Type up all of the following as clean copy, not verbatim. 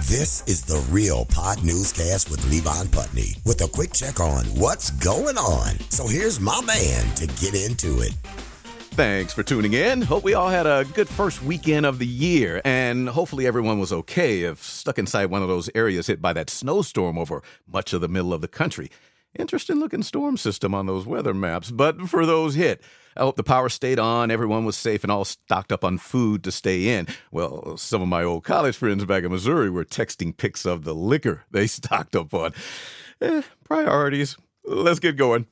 This is the Real Pod Newscast with Levon Putney with a quick check on what's going on. So here's my man to get into it. Thanks for tuning in. Hope we all had a good first weekend of the year, and hopefully everyone was okay if stuck inside one of those areas hit by that snowstorm over much of the middle of the country. Interesting looking storm system on those weather maps, but for those hit, I hope the power stayed on, everyone was safe and all stocked up on food to stay in. Well, some of my old college friends back in Missouri were texting pics of the liquor they stocked up on. Priorities. Let's get going.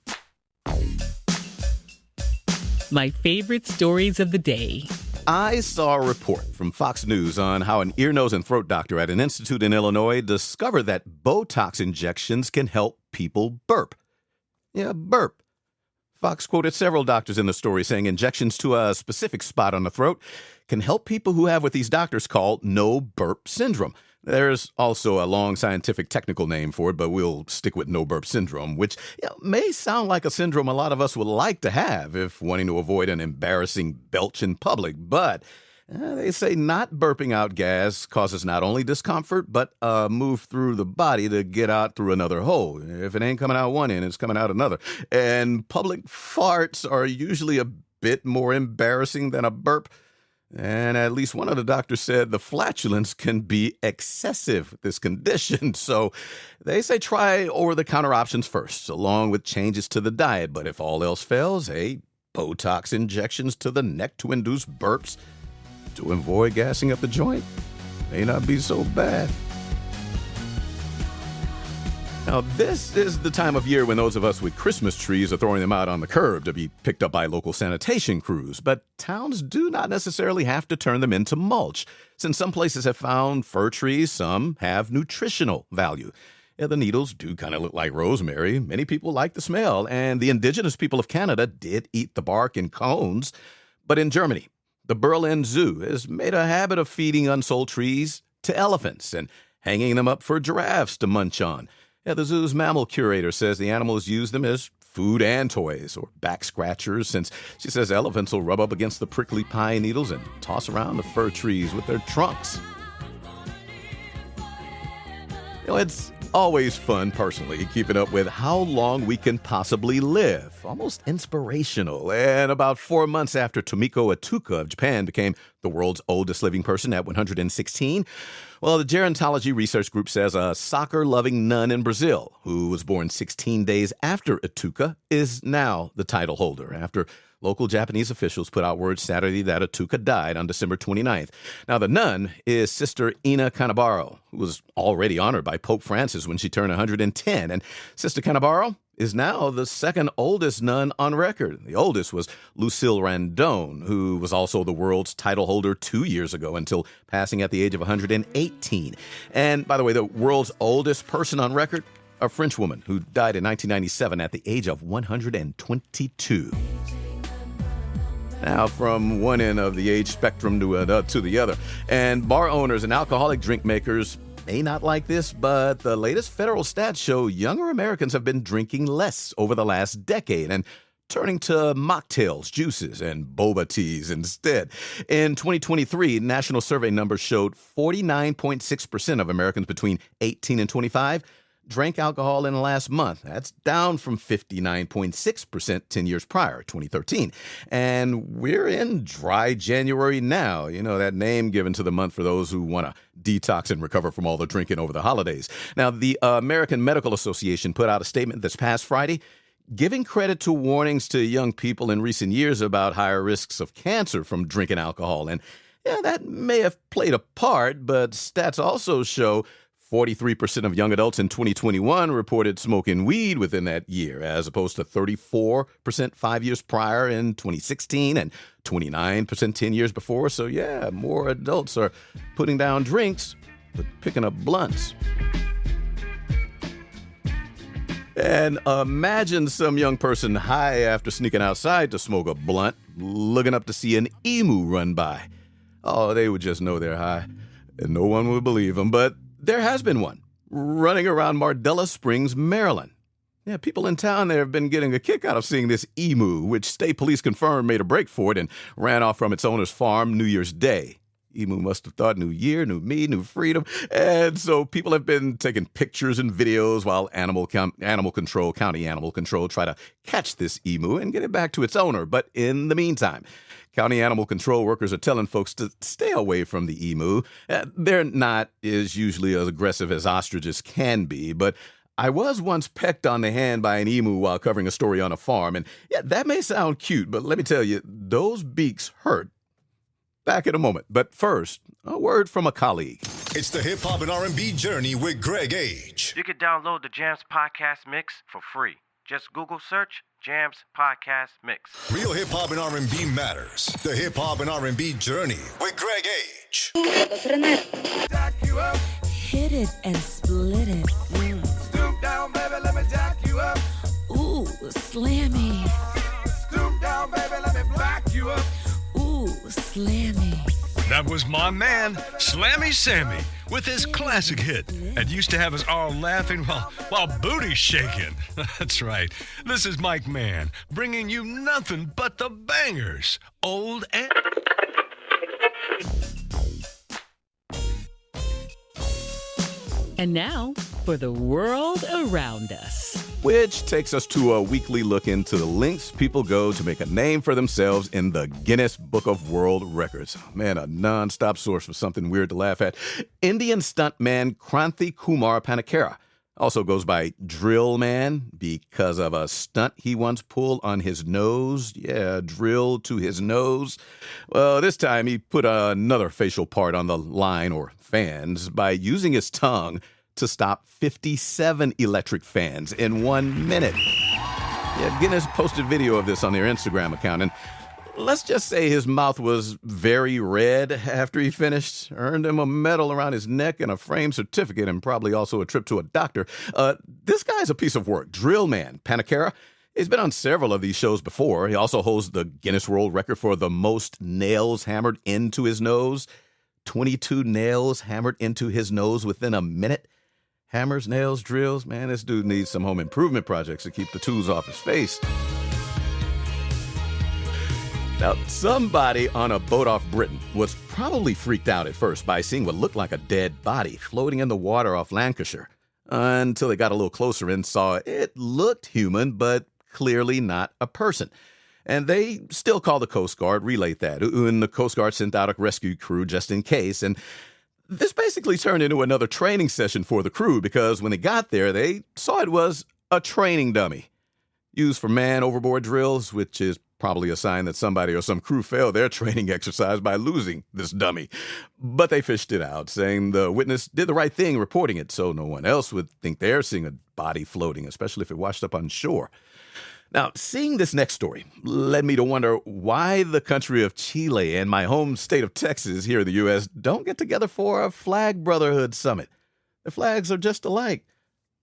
My favorite stories of the day. I saw a report from Fox News on how an ear, nose, and throat doctor at an institute in Illinois discovered that Botox injections can help people burp. Yeah, burp. Fox quoted several doctors in the story saying injections to a specific spot on the throat can help people who have what these doctors call no burp syndrome. There's also a long scientific technical name for it, but we'll stick with no burp syndrome, which may sound like a syndrome a lot of us would like to have if wanting to avoid an embarrassing belch in public. But they say not burping out gas causes not only discomfort, but a move through the body to get out through another hole. If it ain't coming out one end, it's coming out another. And public farts are usually a bit more embarrassing than a burp. And at least one of the doctors said the flatulence can be excessive with this condition. So they say try over-the-counter options first, along with changes to the diet. But if all else fails, Botox injections to the neck to induce burps to avoid gassing up the joint may not be so bad. Now, this is the time of year when those of us with Christmas trees are throwing them out on the curb to be picked up by local sanitation crews. But towns do not necessarily have to turn them into mulch, since some places have found fir trees, some have nutritional value. Yeah, the needles do kind of look like rosemary. Many people like the smell, and the indigenous people of Canada did eat the bark in cones. But in Germany, the Berlin Zoo has made a habit of feeding unsold trees to elephants and hanging them up for giraffes to munch on. Yeah, the zoo's mammal curator says the animals use them as food and toys or back scratchers, since she says elephants will rub up against the prickly pine needles and toss around the fir trees with their trunks. It's always fun, personally, keeping up with how long we can possibly live. Almost inspirational. And about 4 months after Tomiko Atuka of Japan became the world's oldest living person at 116, well, the gerontology research group says a soccer-loving nun in Brazil, who was born 16 days after Atuka, is now the title holder, after local Japanese officials put out word Saturday that Atuka died on December 29th. Now, the nun is Sister Ina Canavaro, who was already honored by Pope Francis when she turned 110. And Sister Canavaro is now the second oldest nun on record. The oldest was Lucille Randone, who was also the world's title holder 2 years ago until passing at the age of 118. And by the way, the world's oldest person on record, a French woman who died in 1997 at the age of 122. Now, from one end of the age spectrum to the other. And bar owners and alcoholic drink makers may not like this, but the latest federal stats show younger Americans have been drinking less over the last decade and turning to mocktails, juices, and boba teas instead. In 2023, national survey numbers showed 49.6% of Americans between 18 and 25 drank alcohol in the last month. That's down from 59.6% 10 years prior, 2013. And we're in dry January now. You know, that name given to the month for those who want to detox and recover from all the drinking over the holidays. Now, the American Medical Association put out a statement this past Friday giving credit to warnings to young people in recent years about higher risks of cancer from drinking alcohol. And yeah, that may have played a part, but stats also show 43% of young adults in 2021 reported smoking weed within that year, as opposed to 34% 5 years prior in 2016 and 29% 10 years before. So yeah, more adults are putting down drinks, but picking up blunts. And imagine some young person high after sneaking outside to smoke a blunt, looking up to see an emu run by. Oh, they would just know they're high, and no one would believe them, but there has been one running around Mardella Springs, Maryland. Yeah, people in town there have been getting a kick out of seeing this emu, which state police confirmed made a break for it and ran off from its owner's farm New Year's Day. Emu must have thought new year, new me, new freedom. And so people have been taking pictures and videos while county animal control try to catch this emu and get it back to its owner. But in the meantime, county animal control workers are telling folks to stay away from the emu. They're not as usually as aggressive as ostriches can be, but I was once pecked on the hand by an emu while covering a story on a farm. And yeah, that may sound cute, but let me tell you, those beaks hurt. Back in a moment. But first, a word from a colleague. It's the Hip Hop and R&B Journey with Greg Age. You can download the Jams Podcast Mix for free. Just Google search Jams Podcast Mix. Real hip hop and R&B matters. The Hip Hop and R&B Journey with Greg Age. Hit it and split it. Stoop down, baby, let me jack you up. Ooh, slammy. Stoop down, baby, let me back you up. Ooh, slammy. That was my man, Slammy Sammy, with his classic hit, and used to have us all laughing while booty shaking. That's right. This is Mike Mann, bringing you nothing but the bangers, old and... And now for the world around us. Which takes us to a weekly look into the lengths people go to make a name for themselves in the Guinness Book of World Records. Man, a non-stop source for something weird to laugh at. Indian stuntman Kranthi Kumar Panikara also goes by Drill Man because of a stunt he once pulled on his nose. Yeah, drill to his nose. Well, this time he put another facial part on the line or fans by using his tongue to stop 57 electric fans in 1 minute. Yeah, Guinness posted video of this on their Instagram account, and let's just say his mouth was very red after he finished. Earned him a medal around his neck and a framed certificate, and probably also a trip to a doctor. This guy's a piece of work. Drill Man Panikara. He's been on several of these shows before. He also holds the Guinness World Record for the most nails hammered into his nose. 22 nails hammered into his nose within a minute. Hammers, nails, drills. Man, this dude needs some home improvement projects to keep the tools off his face. Now, somebody on a boat off Britain was probably freaked out at first by seeing what looked like a dead body floating in the water off Lancashire, until they got a little closer and saw it looked human, but clearly not a person. And they still call the Coast Guard, relayed that, and the Coast Guard sent out a rescue crew just in case. And this basically turned into another training session for the crew because when they got there, they saw it was a training dummy used for man overboard drills, which is probably a sign that somebody or some crew failed their training exercise by losing this dummy. But they fished it out, saying the witness did the right thing reporting it so no one else would think they're seeing a body floating, especially if it washed up on shore. Now, seeing this next story led me to wonder why the country of Chile and my home state of Texas here in the U.S. don't get together for a flag brotherhood summit. The flags are just alike.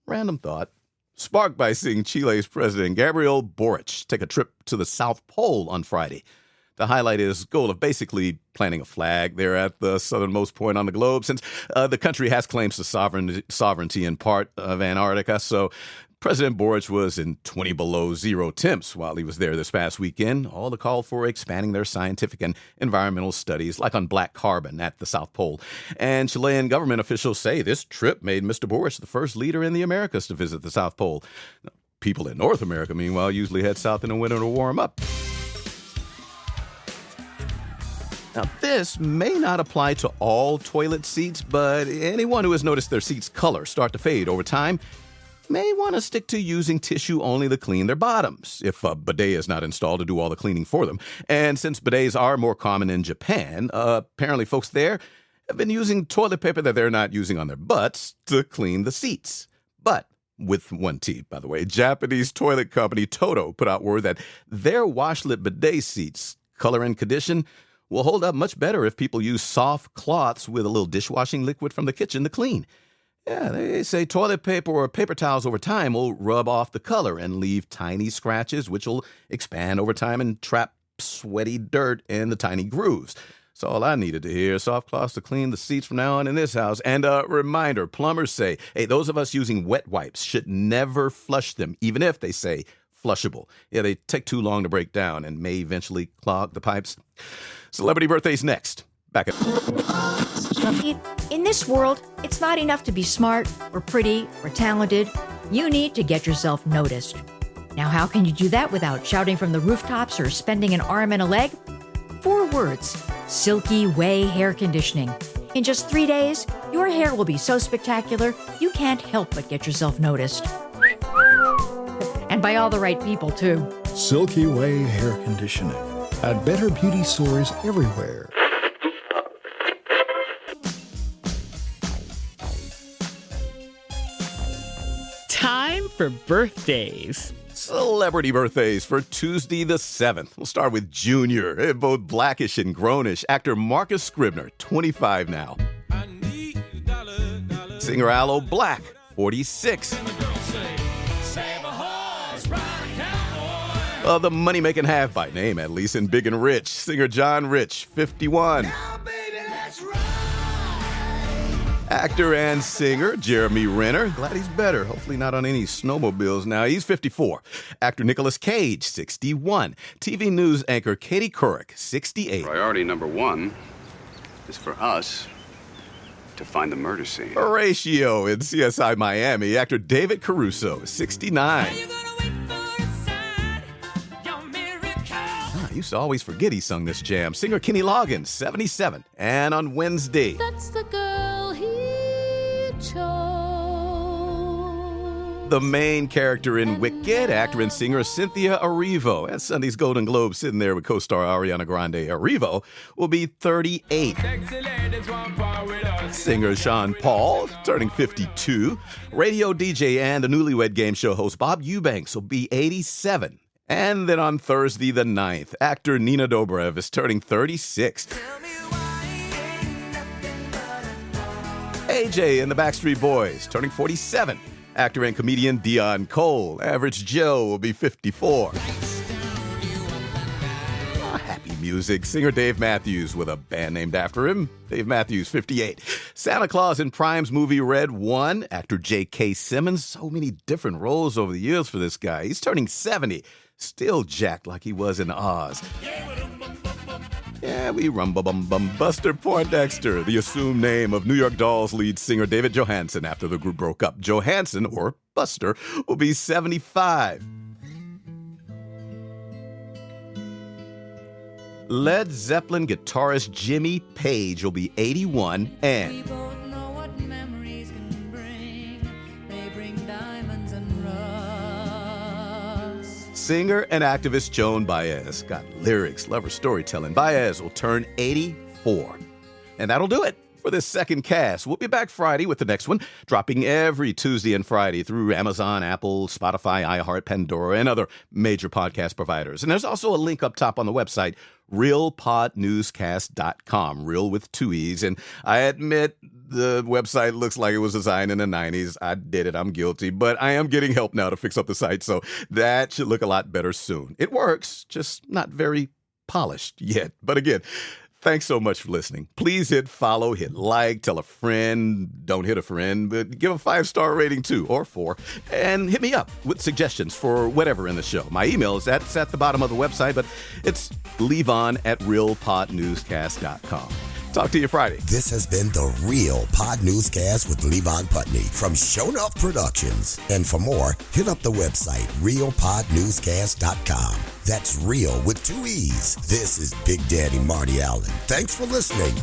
Random thought. Sparked by seeing Chile's President Gabriel Boric take a trip to the South Pole on Friday to highlight his goal of basically planting a flag there at the southernmost point on the globe, since the country has claims to sovereignty in part of Antarctica. So President Boric was in 20 below zero temps while he was there this past weekend, all the call for expanding their scientific and environmental studies, like on black carbon at the South Pole. And Chilean government officials say this trip made Mr. Boric the first leader in the Americas to visit the South Pole. People in North America, meanwhile, usually head south in the winter to warm up. Now, this may not apply to all toilet seats, but anyone who has noticed their seat's color start to fade over time may want to stick to using tissue only to clean their bottoms, if a bidet is not installed to do all the cleaning for them. And since bidets are more common in Japan, apparently folks there have been using toilet paper that they're not using on their butts to clean the seats. But with one T, by the way, Japanese toilet company Toto put out word that their washlet bidet seats, color and condition, will hold up much better if people use soft cloths with a little dishwashing liquid from the kitchen to clean. Yeah, they say toilet paper or paper towels over time will rub off the color and leave tiny scratches, which will expand over time and trap sweaty dirt in the tiny grooves. That's all I needed to hear. Soft cloths to clean the seats from now on in this house. And a reminder, plumbers say, hey, those of us using wet wipes should never flush them, even if they say flushable. Yeah, they take too long to break down and may eventually clog the pipes. Celebrity birthdays next. Back at In this world, it's not enough to be smart or pretty or talented. You need to get yourself noticed. Now, how can you do that without shouting from the rooftops or spending an arm and a leg? 4 words: Silky Way Hair Conditioning. In just 3 days, your hair will be so spectacular, you can't help but get yourself noticed. And by all the right people, too. Silky Way Hair Conditioning at better beauty stores everywhere. Time for birthdays. Celebrity birthdays for Tuesday the 7th. We'll start with Junior, both blackish and grownish. Actor Marcus Scribner, 25 now. Singer Aloe Black, 46. The money-making half by name, at least, and big and rich. Singer John Rich, 51. Actor and singer Jeremy Renner. Glad he's better. Hopefully not on any snowmobiles now. He's 54. Actor Nicolas Cage, 61. TV news anchor Katie Couric, 68. Priority number 1 is for us to find the murder scene. Horatio in CSI Miami. Actor David Caruso, 69. I used to always forget he sung this jam. Singer Kenny Loggins, 77. And on Wednesday, That's the girl he chose. the main character in Wicked, actor and singer Cynthia Erivo. At Sunday's Golden Globe, sitting there with co-star Ariana Grande. Erivo will be 38. Singer Sean Paul, turning 52. Radio DJ and the Newlywed Game Show host Bob Eubanks will be 87. And then on Thursday the 9th, actor Nina Dobrev is turning 36. AJ and the Backstreet Boys, turning 47. Actor and comedian Dion Cole, Average Joe, will be 54. Happy music. Singer Dave Matthews with a band named after him. Dave Matthews, 58. Santa Claus in Prime's movie Red 1. Actor J.K. Simmons. So many different roles over the years for this guy. He's turning 70. Still jacked like he was in Oz. Yeah, we rum-bum-bum-bum. Buster Poindexter, the assumed name of New York Dolls lead singer David Johansen after the group broke up. Johansen, or Buster, will be 75. Led Zeppelin guitarist Jimmy Page will be 81, and We both know what memories can bring. They bring diamonds and rust. singer and activist Joan Baez. Got lyrics, lover storytelling. Baez will turn 84. And that'll do it for this second cast. We'll be back Friday with the next one, dropping every Tuesday and Friday through Amazon, Apple, Spotify, iHeart, Pandora, and other major podcast providers. And there's also a link up top on the website, realpodnewscast.com, real with 2 E's. And I admit the website looks like it was designed in the 90s. I did it. I'm guilty. But I am getting help now to fix up the site, so that should look a lot better soon. It works, just not very polished yet. But again, thanks so much for listening. Please hit follow, hit like, tell a friend, don't hit a friend, but give a 5-star rating too, or 4. And hit me up with suggestions for whatever in the show. My email is at the bottom of the website, but it's levon@realpodnewscast.com. Talk to you Friday. This has been the Real Pod Newscast with Levon Putney from Show Enough Productions. And for more, hit up the website, realpodnewscast.com. That's real with 2 E's. This is Big Daddy Marty Allen. Thanks for listening.